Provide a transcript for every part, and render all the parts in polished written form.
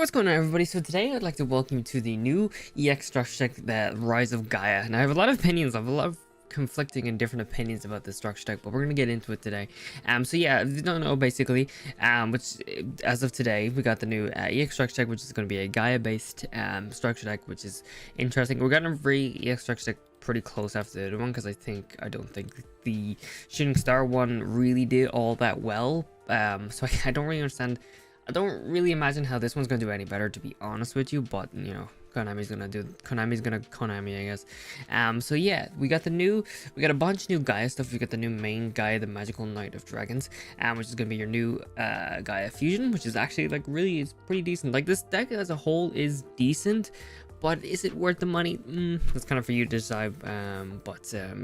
what's going on, everybody? So today I'd like to welcome you to the new EX structure deck, the Rise of Gaia. And I have a lot of opinions. I have a lot of conflicting and different opinions about this structure deck, but we're gonna get into it today. So yeah, if you don't know, basically, which as of today we got the new EX structure deck, which is going to be a Gaia based structure deck, which is interesting. We're gonna re EX structure deck pretty close after the other one, because I don't think the Shooting Star one really did all that well. So I don't really understand. I don't really imagine how this one's gonna do any better, to be honest with you, but you know, Konami's gonna Konami, I guess. So yeah, we got a bunch of new Gaia stuff. We got the new main Gaia, the Magical Knight of Dragons, which is gonna be your new Gaia fusion, which is actually like really is pretty decent. Like, this deck as a whole is decent, but is it worth the money? That's kind of for you to decide.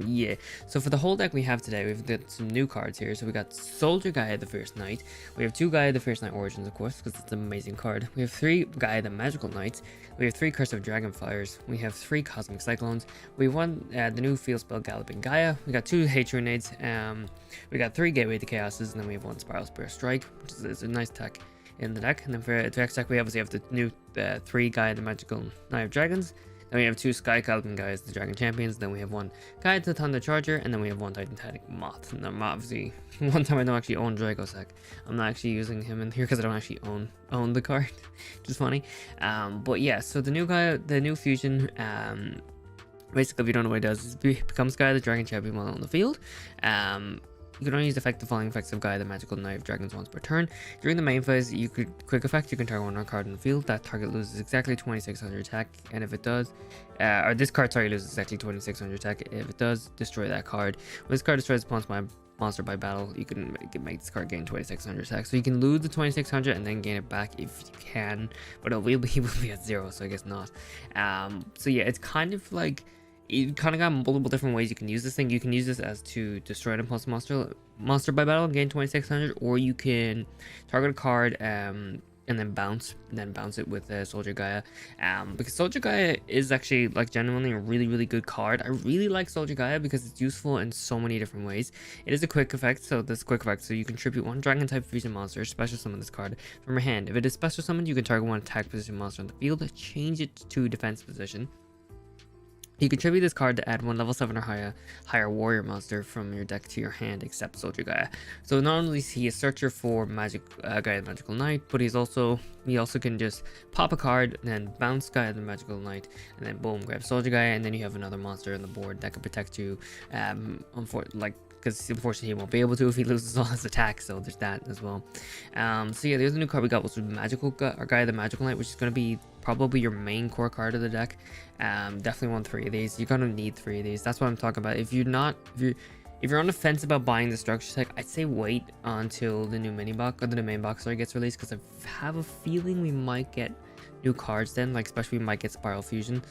Yeah. So for the whole deck we have today, we've got some new cards here. So we got Soldier Gaia the First Knight. We have 2 Gaia the First Knight Origins, of course, because it's an amazing card. We have 3 Gaia the Magical Knights. We have 3 Curse of Dragonfires. We have 3 Cosmic Cyclones. We have the new Field Spell Galloping Gaia. We got 2 Hatred Nades. We got 3 Gateway to Chaoses, and then we have 1 Spiral Spear Strike, which is a nice tech in the deck. And then for the next deck, we obviously have the new 3 Gaia the Magical Knight of Dragons. Then we have 2 Sky Galloping Gaias, the Dragon Champions. Then we have 1 Gaia the Thunder Charger, and then we have 1 Titanic Moth. And then obviously, one time I don't actually own Dragossack. I'm not actually using him in here because I don't actually own the card, which is funny. But yeah, so the new Gaia, the new fusion, basically, if you don't know what it does, is becomes Gaia the Dragon Champion while on the field. You can only use the following effects of Gaia the Magical Knight of Dragons once per turn. During the main phase, you can target one card in the field. That target loses exactly 2600 attack, and if it does, or this card, sorry, loses exactly 2600 attack. If it does, destroy that card. When this card destroys opponent's monster by battle, you can make this card gain 2600 attack. So you can lose the 2600 and then gain it back if you can, but it will be at 0, so I guess not. So yeah, it's kind of like, you kind of got multiple different ways you can use this thing. You can use this as to destroy an impulse monster by battle and gain 2600, or you can target a card and then bounce it with Soldier Gaia. Because Soldier Gaia is actually like genuinely a really good card. I really like Soldier Gaia because it's useful in so many different ways. It is a quick effect, so you contribute 1 dragon type fusion monster, special summon this card from your hand. If it is special summoned, you can target 1 attack position monster on the field, change it to defense position. You contribute this card to add 1 level 7 or higher warrior monster from your deck to your hand, except Soldier Gaia. So not only is he a searcher for Gaia the Magical Knight, but he also can just pop a card and then bounce Gaia the Magical Knight, and then boom, grab Soldier Gaia, and then you have another monster on the board that can protect you. Because unfortunately he won't be able to if he loses all his attacks, so there's that as well. So yeah, there's a new card we got, which was Gaia the Magical Knight, which is going to be probably your main core card of the deck. Definitely want 3 of these. You're gonna need 3 of these. That's what I'm talking about. If you're on the fence about buying the structure deck, I'd say wait until the new main box gets released, because I have a feeling we might get new cards then, like especially we might get Spiral Fusion,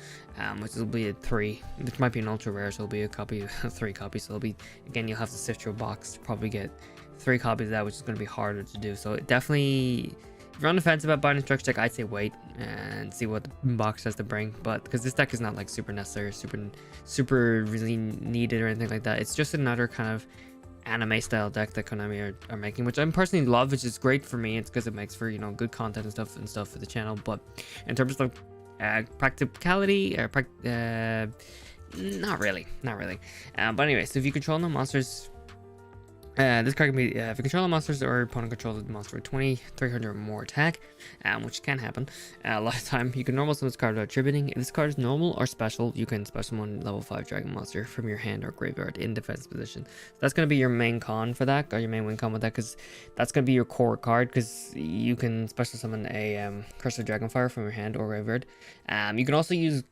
which will be a 3, which might be an ultra rare, so it'll be a copy of 3 copies. So it'll be, again, you'll have to sift through a box to probably get 3 copies of that, which is going to be harder to do. So definitely, if you're on the fence about buying a structure deck, I'd say wait and see what the box has to bring. But because this deck is not like super necessary, super really needed or anything like that, it's just another kind of anime style deck that Konami are making, which I personally love, which is great for me. It's because it makes for, you know, good content and stuff for the channel. But in terms of practicality, not really. But anyway, so if you control no monsters, this card can be if you control the monsters or opponent controls the monster with 2300 or more attack, which can happen a lot of time. You can normal summon this card without attributing. If this card is normal or special, you can special summon level 5 dragon monster from your hand or graveyard in defense position. So that's going to be your main con for that, or your main win con with that, because that's going to be your core card, because you can special summon a Curse of Dragonfire from your hand or graveyard. You can also use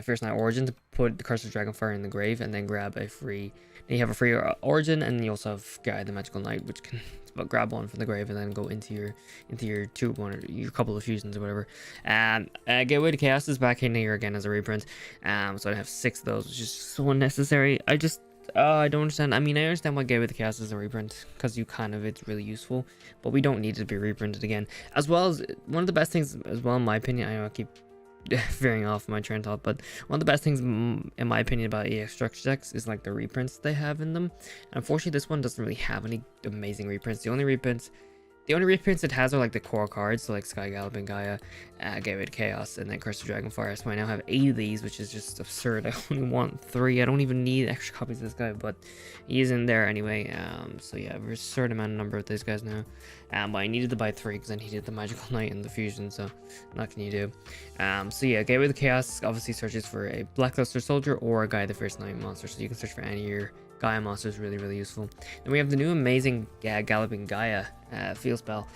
First Knight Origin to put the Curse of Dragonfire in the grave and then grab a free. Then you have a free Origin, and then you also have Gaia the Magical Knight, which can grab 1 from the grave and then go into your your couple of fusions or whatever. Gateway to Chaos is back in here again as a reprint. So I have 6 of those, which is so unnecessary. I don't understand. I mean, I understand why Gaia the Chaos is a reprint, because it's really useful, but we don't need it to be reprinted again. As well as one of the best things, as well, in my opinion, I know I keep veering off my train of thought, but one of the best things in my opinion about EX structure decks is like the reprints they have in them. And unfortunately, this one doesn't really have any amazing reprints. The only reprints The only reprints it has are like the core cards, so like Sky Galloping Gaia, Gaia the Chaos, and then Curse of Dragonfire. So I now have 8 of these, which is just absurd. I only want 3. I don't even need extra copies of this guy, but he is in there anyway. So yeah, there's a certain amount of number of these guys now. But I needed to buy 3 because I needed the Magical Knight and the Fusion, so what can you do? So yeah, Gaia the Chaos obviously searches for a Blackluster Soldier or a Gaia the First Night monster, so you can search for any of your Gaia monster is really, really useful. Then we have the new amazing Galloping Gaia field spell,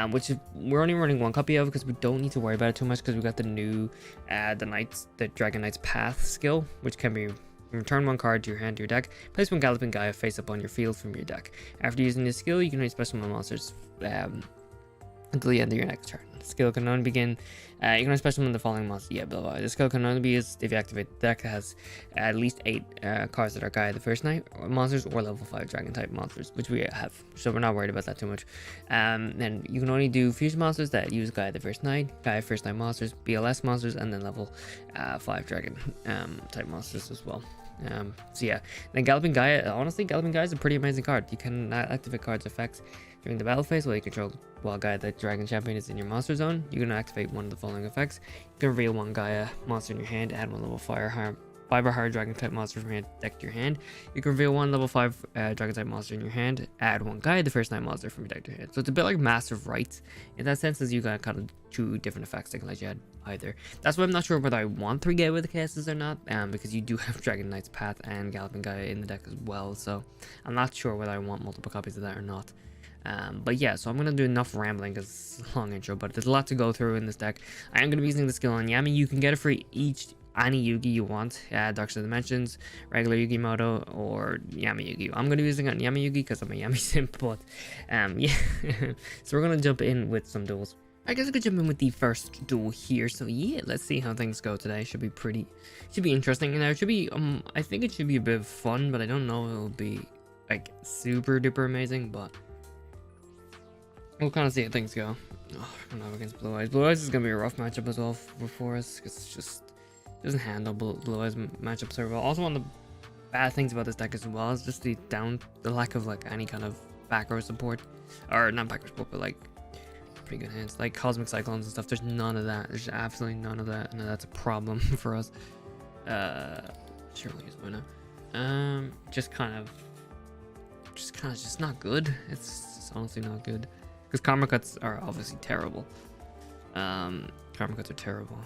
which we're only running 1 copy of because we don't need to worry about it too much because we got the new the Dragon Knight's Path skill, which can be return 1 card to your hand to your deck, place 1 Galloping Gaia face up on your field from your deck. After using this skill, you can only special summon monsters until the end of your next turn. The skill can only begin. You can only special summon the following monster. Yeah, blah, blah. The skill can only be used if you activate the deck that has at least 8 cards that are Gaia the First Night monsters or level 5 Dragon type monsters, which we have. So we're not worried about that too much. And you can only do fusion monsters that use Gaia the First Night, Gaia First Night monsters, BLS monsters, and then level 5 Dragon type monsters as well. So yeah, then Galloping Gaia, honestly, Galloping Gaia is a pretty amazing card. You can activate cards effects during the battle phase while you control while Gaia the Dragon Champion is in your monster zone. You can activate one of the following effects. You can reveal 1 Gaia monster in your hand, add 1 level 5 or higher Dragon type monster from your deck to your hand. You can reveal 1 level 5 Dragon type monster in your hand, add 1 Gaia the First Night monster from your deck to your hand. So it's a bit like Massive Rights in that sense, as you got kind of 2 different effects that can let you add either. That's why I'm not sure whether I want 3 Gaia with the Chaoses or not, because you do have Dragon Knight's Path and Galloping Gaia in the deck as well, so I'm not sure whether I want multiple copies of that or not. But yeah, so I'm going to do enough rambling because it's a long intro, but there's a lot to go through in this deck. I am going to be using the skill on Yami. You can get it for any Yugi you want, Dark Side Dimensions, regular Yugi Moto, or Yami Yugi. I'm going to be using it on Yami Yugi because I'm a Yami simp, but yeah. So we're going to jump in with some duels. I guess I could jump in with the first duel here. So yeah, let's see how things go today. Should be interesting. And it should be, I think it should be a bit of fun, but I don't know if it'll be like super duper amazing, but we'll kind of see how things go. Oh, I'm not against Blue Eyes. Blue Eyes is going to be a rough matchup as well for us because it's just doesn't handle Blue Eyes matchups very well. Also, one of the bad things about this deck as well is just the lack of like any kind of back row support, or not back row support, but like pretty good hands like Cosmic Cyclones and stuff. There's none of that. There's absolutely none of that, and that's a problem for us. Surely is by now. Just not good. It's honestly not good because Karma Cuts are obviously terrible. Karma Cuts are terrible.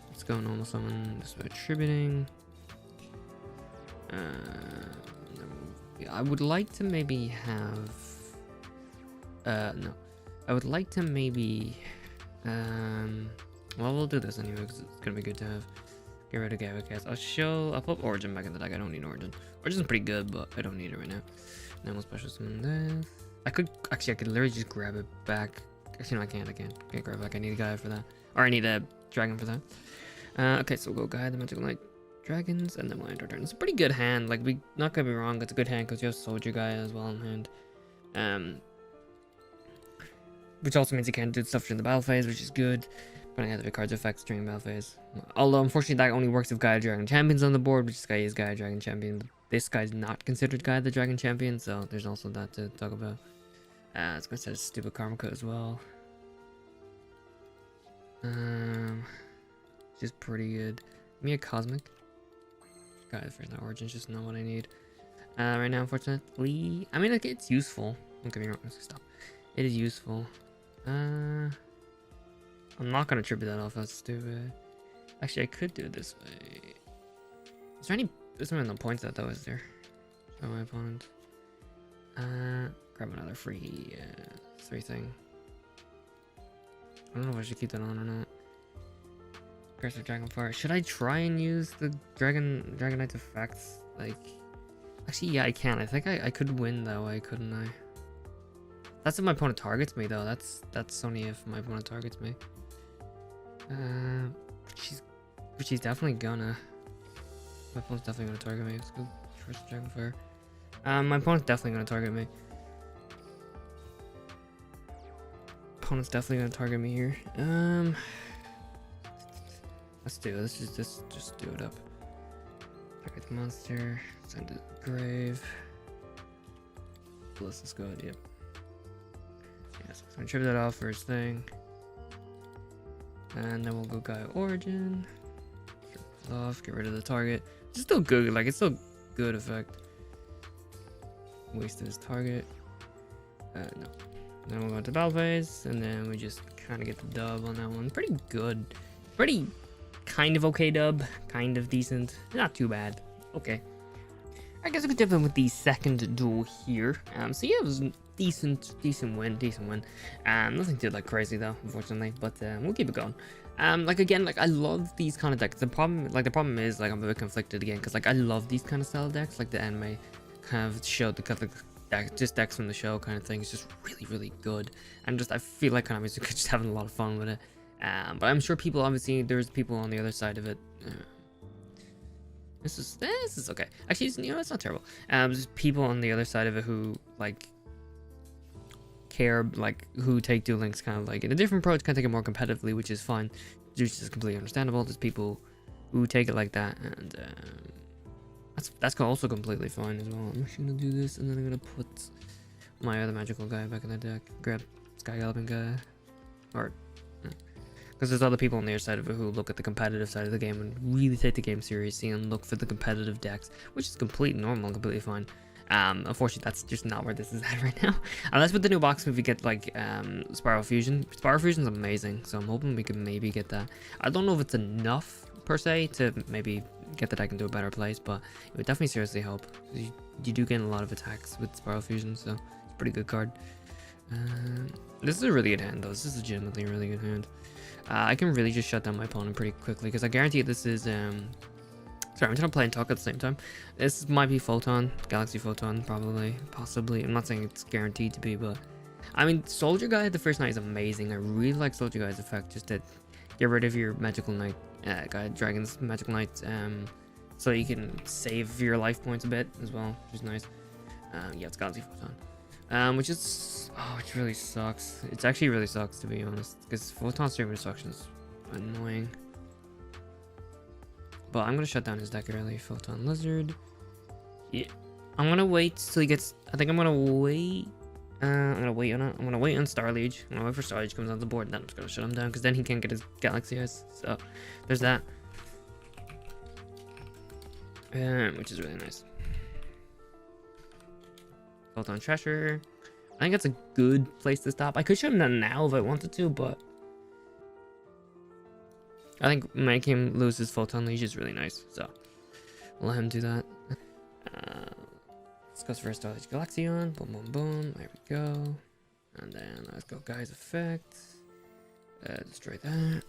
Let's go normal summon just by attributing. Yeah, I would like to maybe have no, I would like to maybe well, we'll do this anyway because it's gonna be good to have. Get rid of Gaia Cast. I'll put Origin back in the deck. I don't need Origin. Origin's pretty good, but I don't need it right now. Then we'll special summon this. I could literally just grab it back. Actually, no, I can't grab it back. I need a Gaia for that. Or I need a dragon for that. Okay, so we'll go Gaia the Magical Knight Dragons, and then we'll end our turn. It's a pretty good hand. Like, we not gonna be wrong, it's a good hand because you have Soldier Gaia as well in hand. Which also means you can't do stuff during the battle phase, which is good. Running out of the cards effects during battle phase. Although unfortunately that only works if Gaia Dragon Champion's on the board, which this guy is Gaia Dragon Champion. This guy's not considered Gaia the Dragon Champion, so there's also that to talk about. It's gonna set a stupid Karma Cut as well. Which is pretty good. Give me a Cosmic. Gaia for that Origin's just not what I need. Right now, unfortunately. I mean, like, it's useful. Don't get me wrong. Stop. It is useful. I'm not gonna tribute that off. That's stupid. Actually, I could do it this way. Is there any? There's no points that though, is there? Oh, my opponent. Grab another free 3 thing. I don't know if I should keep that on or not. Curse of Dragonfire. Should I try and use the Dragon Knight's effects? Like, actually, yeah, I can. I think I could win that way, couldn't I? That's if my opponent targets me, though. That's only if my opponent targets me. She's definitely gonna. My opponent's definitely gonna target me. Let's go Curse of Dragonfire. My opponent's definitely gonna target me. Opponent's definitely gonna target me here. Let's do it. Let's just do it up. Target the monster. Send it to the grave. Ballista's good, yep. Yeah, so I'm gonna trip that off first thing. And then we'll go Gaia Origin. Trip it off, get rid of the target. It's still good, like it's still good effect. Wasted his target. No. Then we'll go into battle phase, and then we just kind of get the dub on that one. Pretty good. Pretty kind of okay dub. Kind of decent. Not too bad. Okay. I guess we could jump in with the second duel here. So yeah, it was a decent win. Nothing too like crazy though, unfortunately. But we'll keep it going. Like again, like I love these kind of decks. The problem is like I'm a bit conflicted again, because like I love these kind of style decks, like the anime kind of showed the just decks from the show kind of thing. It's just really good, and just I feel like Konami's just having a lot of fun with it. But I'm sure people, obviously there's people on the other side of it. This is okay. Actually, you know, it's not terrible. There's people on the other side of it who like care, like who take Duel Links kind of like in a different approach, kind of take it more competitively, which is fine. Which is completely understandable. There's people who take it like that, and that's also completely fine as well. I'm actually gonna do this, and then I'm gonna put my other magical guy back in the deck. Grab Sky Galloping guy, or because there's other people on the other side of it who look at the competitive side of the game and really take the game seriously and look for the competitive decks, which is completely normal and completely fine. Unfortunately, that's just not where this is at right now. Unless with the new box, if we get like Spiral Fusion. Spiral Fusion's amazing, so I'm hoping we can maybe get that. I don't know if it's enough per se to maybe get the deck into a better place, but it would definitely seriously help. You do gain a lot of attacks with Spiral Fusion, so it's a pretty good card. This is a really good hand though. This is legitimately a really good hand. I can really just shut down my opponent pretty quickly, because I guarantee this is sorry, I'm trying to play and talk at the same time. This might be Photon, Galaxy Photon, probably, possibly. I'm not saying it's guaranteed to be, but I mean, Soldier Guy the first night is amazing. I really like Soldier Guy's effect, just to get rid of your Magical Knight, Gaia Dragon's Magical Knight, so you can save your life points a bit as well, which is nice. Yeah, it's Galaxy Photon, which really sucks. It actually really sucks, to be honest, because Photon Stream Destruction is annoying. But I'm gonna shut down his deck early. Photon Lizard. Yeah, I'm gonna wait till he gets. I think I'm gonna wait. I'm gonna wait on it. I'm gonna wait on Starliege. I'm gonna wait for Starliege to come on the board, and then I'm just gonna shut him down, because then he can't get his Galaxy Eyes. So there's that. Which is really nice. Photon Treasure. I think that's a good place to stop. I could shut him down now if I wanted to, but I think making him lose his Photon Liege is really nice, so we'll let him do that. Let's go for a Starlight Galaxion. Boom, boom, boom. There we go. And then let's go Guy's Effect. Destroy that.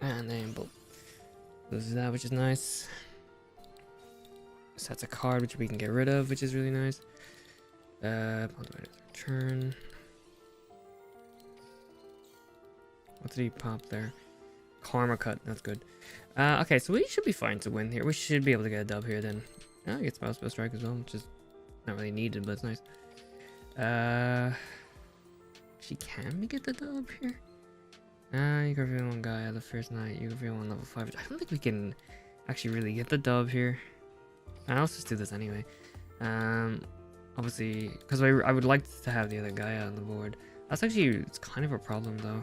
And then boom. Loses that, which is nice. So that's a card which we can get rid of, which is really nice. Turn. What did he pop there? Karma Cut, that's good. Okay, so we should be fine to win here. We should be able to get a dub here then. I get Spell Strike as well, which is not really needed, but it's nice. Actually, can we get the dub here? You go for one guy the first night. You go for one level 5. I don't think we can actually really get the dub here. I'll just do this anyway. Obviously, because I would like to have the other guy on the board. That's actually, it's kind of a problem though.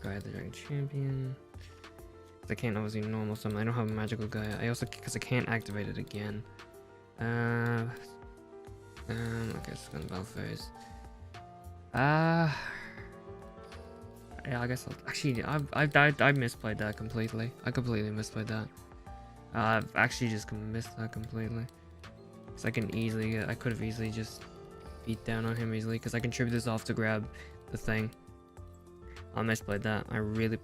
Gaia the Dragon Champion. I can't obviously normal summon. I don't have a magical Gaia. I also, because I can't activate it again. Okay, so it's gonna battle phase. Yeah, I guess I'll actually. I misplayed that completely. I completely misplayed that. I've actually just missed that completely. Cause I can easily, I could have easily just beat down on him easily, because I can tribute this off to grab the thing. I misplayed that. I really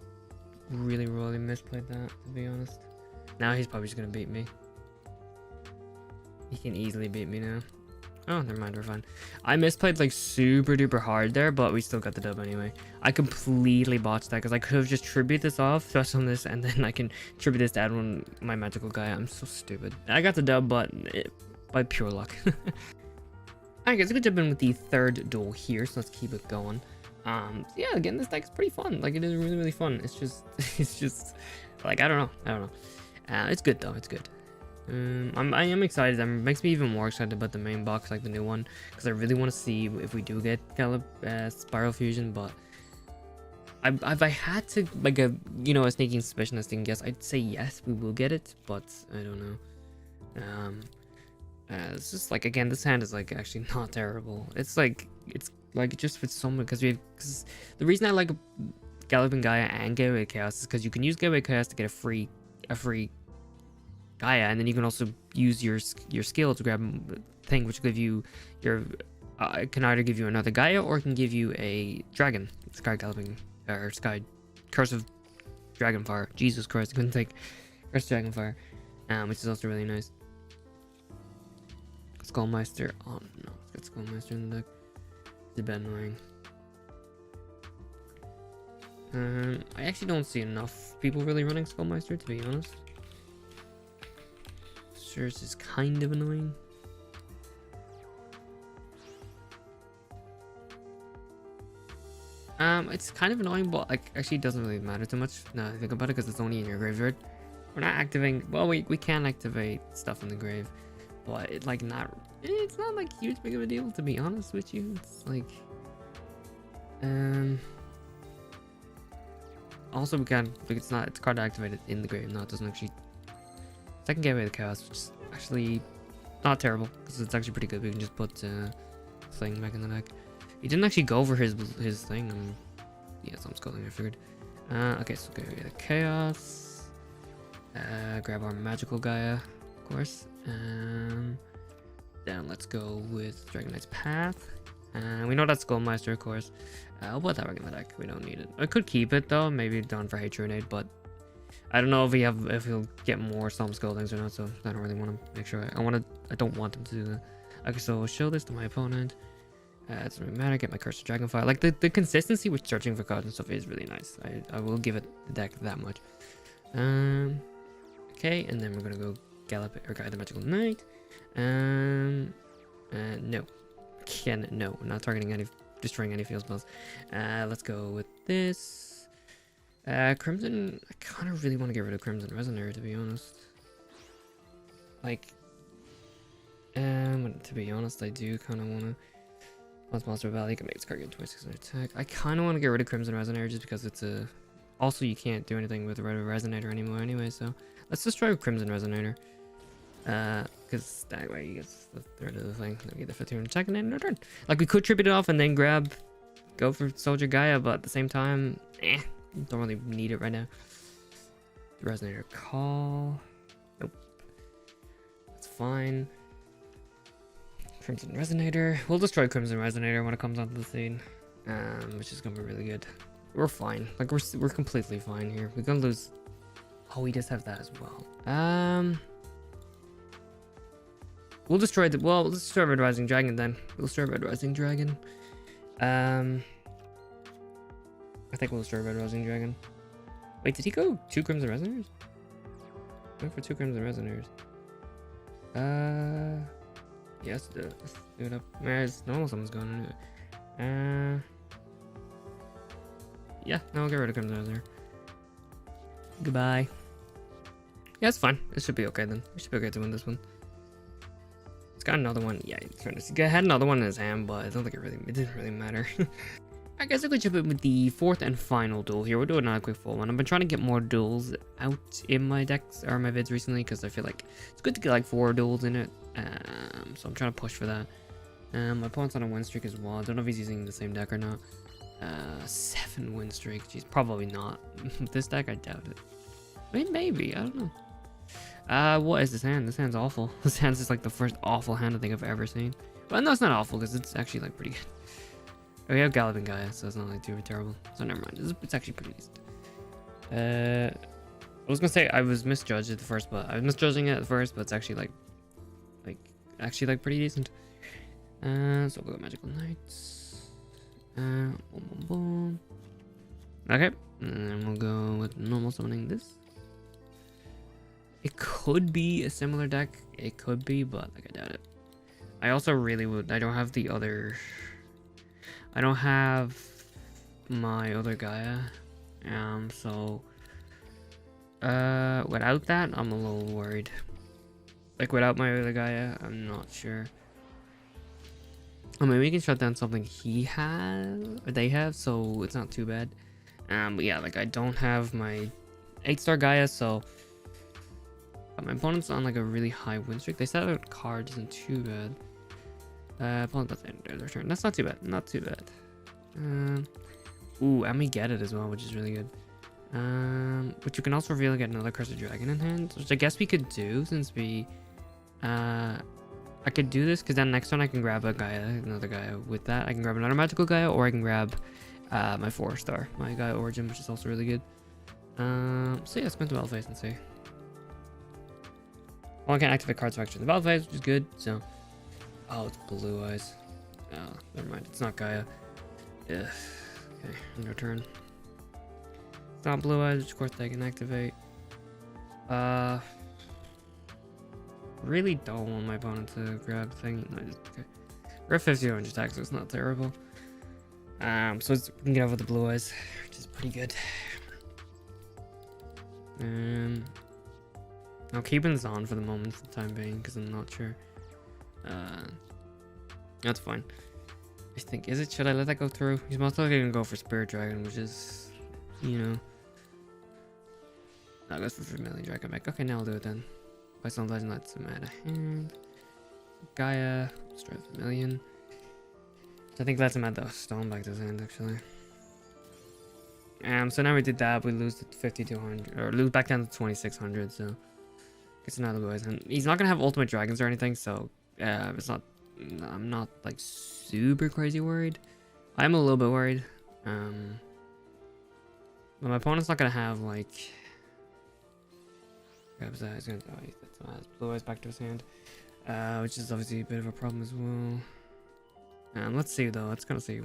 misplayed that, to be honest. Now he's probably just gonna beat me. He can easily beat me now. Oh, never mind, we're fine. I misplayed like super duper hard there, but we still got the dub anyway. I completely botched that, because I could have just tribute this off, thrust on this, and then I can tribute this to add one my magical guy. I'm so stupid. I got the dub, but by pure luck. Alright guys, good job in with the third duel here, so let's keep it going. Yeah, again, this deck's pretty fun. Like, it is really, really fun. It's just, like, I don't know. It's good though. It's good. I am excited. That makes me even more excited about the main box, like the new one, because I really want to see if we do get Spiral Fusion. But if I had to, like, a sneaking suspicion, a sneaking guess, I'd say yes, we will get it, but I don't know. It's just like, again, this hand is like actually not terrible. It's like just with someone, because the reason I like Galloping Gaia and Gateway Chaos is because you can use Gateway Chaos to get a free Gaia, and then you can also use your skill to grab a thing, which will give you it can either give you another Gaia or it can give you a dragon, Sky Galloping, or Sky Curse of Dragonfire. Jesus Christ, I couldn't think. Curse of Dragonfire, which is also really nice. Skullmeister. Oh no, let's get Skullmeister in the deck. It's a bit annoying. I actually don't see enough people really running Skullmeister, to be honest. Sure, this is kind of annoying. It's kind of annoying, but like actually it doesn't really matter too much now I think about it, because it's only in your graveyard. We're not activating. Well, we can activate stuff in the grave, but it's not like huge big of a deal, to be honest with you. It's like also we can't, like, it's card activated in the grave. No, it doesn't actually. Second Gateway of the Chaos, which is actually not terrible, because it's actually pretty good. We can just put thing back in the deck. He didn't actually go over his thing. Yeah, so I'm scolding, I figured. Okay, so Gateway of the Chaos. Grab our magical Gaia, of course. Then let's go with Dragon Knight's Path. We know that's Skullmeister, of course. I'll put that back in the deck. We don't need it. I could keep it though, maybe down for Hatronade, but I don't know if he'll get more Storm Scoldings or not, so I don't really want to make sure. I don't want him to do that. Okay, so show this to my opponent. It doesn't really matter. Get my Curse of Dragonfire. Like the consistency with searching for cards and stuff is really nice. I will give it the deck that much. Okay, and then we're gonna go Gallop or Gaia the Magical Knight. No. No. I'm not targeting destroying any field spells. Let's go with this. Crimson. I kind of really want to get rid of Crimson Resonator, to be honest. Like, to be honest, I do kind of want to. Once Monster Valley, you can make this card get 26 attack. I kind of want to get rid of Crimson Resonator just because it's a. Also, you can't do anything with Red Resonator anymore anyway, so let's just try with Crimson Resonator. Because that way you get the third of the thing. Then we get the 15 attack and then return. Like, we could tribute it off and then go for Soldier Gaia, but at the same time, don't really need it right now. Resonator Call. Nope. That's fine. Crimson Resonator. We'll destroy Crimson Resonator when it comes onto the scene, which is gonna be really good. We're fine. Like, we're completely fine here. We're gonna lose. Oh, we just have that as well. We'll destroy let's destroy Red Rising Dragon then. We'll destroy Red Rising Dragon. I think we'll destroy Red Rising Dragon. Wait, did he go 2 Crimson Resonators? Went for 2 Crimson Resonators. Yeah, let's do it up. There's normal someone's going to it. Yeah, no, I'll get rid of Crimson Resonator. Goodbye. Yeah, it's fine. It should be okay then. We should be okay to win this one. It's got another one. Yeah, he had another one in his hand, but I don't think it didn't really matter. Alright guys, I'm going to jump in with the 4th and final duel here. We're doing another quick full one. I've been trying to get more duels out in my decks or my vids recently, because I feel like it's good to get like 4 duels in it. So I'm trying to push for that. My opponent's on a win streak as well. I don't know if he's using the same deck or not. 7 win streak. Jeez, probably not. With this deck, I doubt it. Maybe, I don't know. What is this hand? This hand's awful. This hand's just like the first awful hand I think I've ever seen. Well, no, it's not awful, because it's actually like pretty good. Oh, we have Galloping Gaia, so it's not like too terrible. So never mind. It's actually pretty decent. I was gonna say I was misjudged at the first, but I was misjudging it at first, but it's actually like pretty decent. So we'll go Magical Knights. Boom, boom, boom. Okay, and then we'll go with normal summoning this. It could be a similar deck. It could be, but like I doubt it. I also really would. I don't have the other. I don't have my other Gaia. So without that, I'm a little worried. Like without my other Gaia, I'm not sure. I mean, we can shut down something he has, or they have, so it's not too bad. But yeah, like I don't have my 8-star Gaia, so my opponent's on like a really high win streak. They set out a card, isn't too bad. Opponent doesn't end their turn. That's not too bad. Not too bad. Ooh, and we get it as well, which is really good. But you can also reveal and get another Cursed Dragon in hand, which I guess we could do since we I could do this because then next turn I can grab a Gaia, another Gaia with that. I can grab another magical Gaia, or I can grab my 4-star, my Gaia Origin, which is also really good. So yeah, spin the battle phase and see. Well, I can't activate cards of extra in the battle phase, which is good. So, oh, it's Blue Eyes. Oh, never mind, it's not Gaia. Ugh. Okay, end of turn. It's not Blue Eyes, which of course they can activate. Really don't want my opponent to grab thing. No, just, okay. We're at 50 attack, so it's not terrible. So we can get over the Blue Eyes, which is pretty good. I'm keeping this on for the moment, for the time being, because I'm not sure. That's fine. I think, is it? Should I let that go through? He's most likely gonna go for Spirit Dragon, which is, you know. No, goes for Vermilion Dragon back. Okay, now I'll do it then. By some legend, that's a mana hand. Gaia, straight Vermilion. So I think that's him at the stone back to his hand, actually. So now we did that, we lose to 5200, or lose back down to 2600, so it's another Blue Eyes. And he's not gonna have ultimate dragons or anything, so it's not, I'm not like super crazy worried. I'm a little bit worried. But my opponent's not gonna have like, grabs that, he's gonna, oh, that's Blue Eyes back to his hand, which is obviously a bit of a problem as well. Let's see though, let's kind of see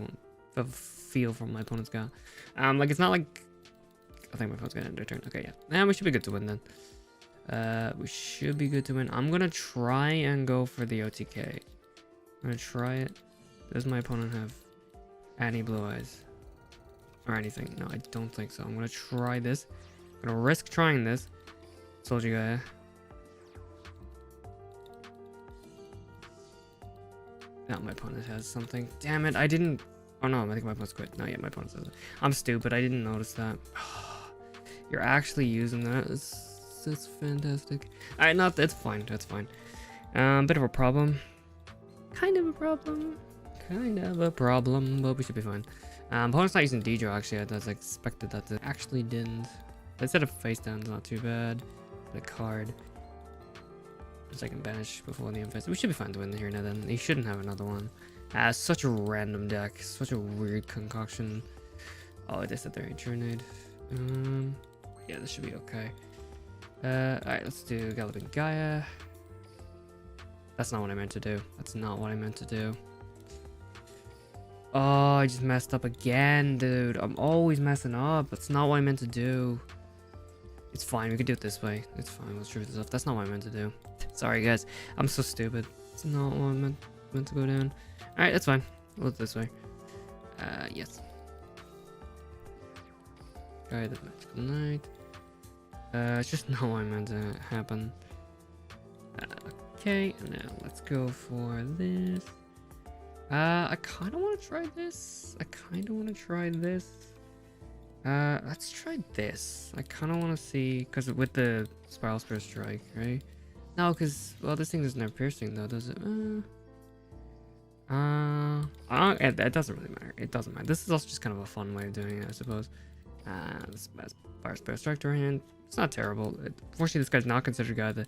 a feel from my opponent's Gaia. Like it's not like, I think my opponent's gonna end their turn. Okay, yeah, we should be good to win then. We should be good to win. I'm gonna try and go for the OTK. I'm gonna try it. Does my opponent have any Blue Eyes or anything? No, I don't think so. I'm gonna try this. I'm gonna risk trying this. Soldier Gaia. No, my opponent has something. Damn it, I didn't. Oh no, I think my opponent's quit. No, yeah, my opponent says it. I'm stupid, I didn't notice that. You're actually using that. That's fantastic. Alright, no, that's fine, that's fine. Bit of a problem. Kind of a problem. Kind of a problem, but we should be fine. Opponent's not using Yugioh actually. I was expected that to actually didn't. Instead of face down, it's not too bad. A card. So I can banish before the face. We should be fine to win here now then. He shouldn't have another one. Such a random deck. Such a weird concoction. Oh, they said they're a Grenade. Yeah, this should be okay. Alright, let's do Galloping Gaia. That's not what I meant to do. That's not what I meant to do. Oh, I just messed up again, dude. I'm always messing up. That's not what I meant to do. It's fine, we could do it this way. It's fine, let's true this up. That's not what I meant to do. Sorry guys, I'm so stupid. It's not what I meant to go down. Alright, that's fine. We'll do it this way. Yes. Gaia the Magical Knight. It's just not what I meant to happen. Okay, and now let's go for this. I kind of want to try this. Let's try this. I kind of want to see, because with the Spiral Spear Strike, right? No, because, well, this thing doesn't have piercing, though, does it? It doesn't really matter. It doesn't matter. This is also just kind of a fun way of doing it, I suppose. Spiral Spear Strike to our hand. It's not terrible. Unfortunately, this guy's not considered Gaia.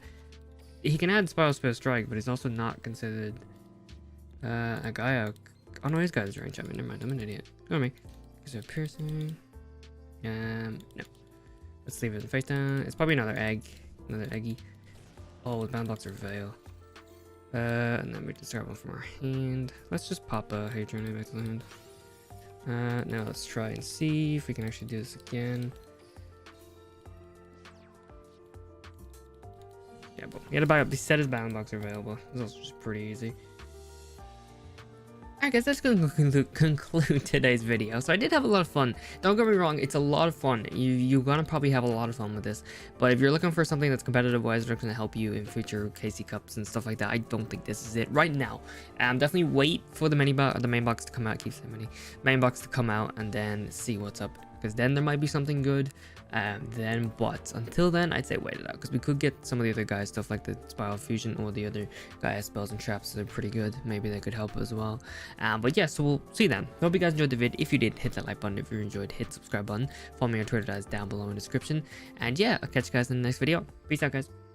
He can add Spiral Spear Strike, but he's also not considered a Gaia. Oh no, he's Gaia the Dragon Champion. Never mind, I'm an idiot. Go on me. Is there piercing? No. Let's leave it face down. It's probably another egg. Another eggy. Oh, the bound blocks are Veil. And then we just grab one from our hand. Let's just pop a Hadron back to the hand. Now let's try and see if we can actually do this again. Yeah, but he had to buy up. He said his bound blocks are available. This is also just pretty easy. I guess that's going to conclude today's video. So I did have a lot of fun. Don't get me wrong, it's a lot of fun. You're gonna probably have a lot of fun with this. But if you're looking for something that's competitive wise, that's gonna help you in future KC Cups and stuff like that, I don't think this is it right now. Definitely wait for the main box to come out. Keep saying main box to come out, and then see what's up. Because then there might be something good. But until then, I'd say wait it out, because we could get some of the other guys stuff like the Spiral Fusion or the other Gaia spells and traps that are pretty good. Maybe they could help as well. But yeah, so we'll see then. Hope you guys enjoyed the vid. If you did, hit that like button. If you enjoyed, hit subscribe button. Follow me on Twitter, that's down below in the description. And yeah, I'll catch you guys in the next video. Peace out, guys.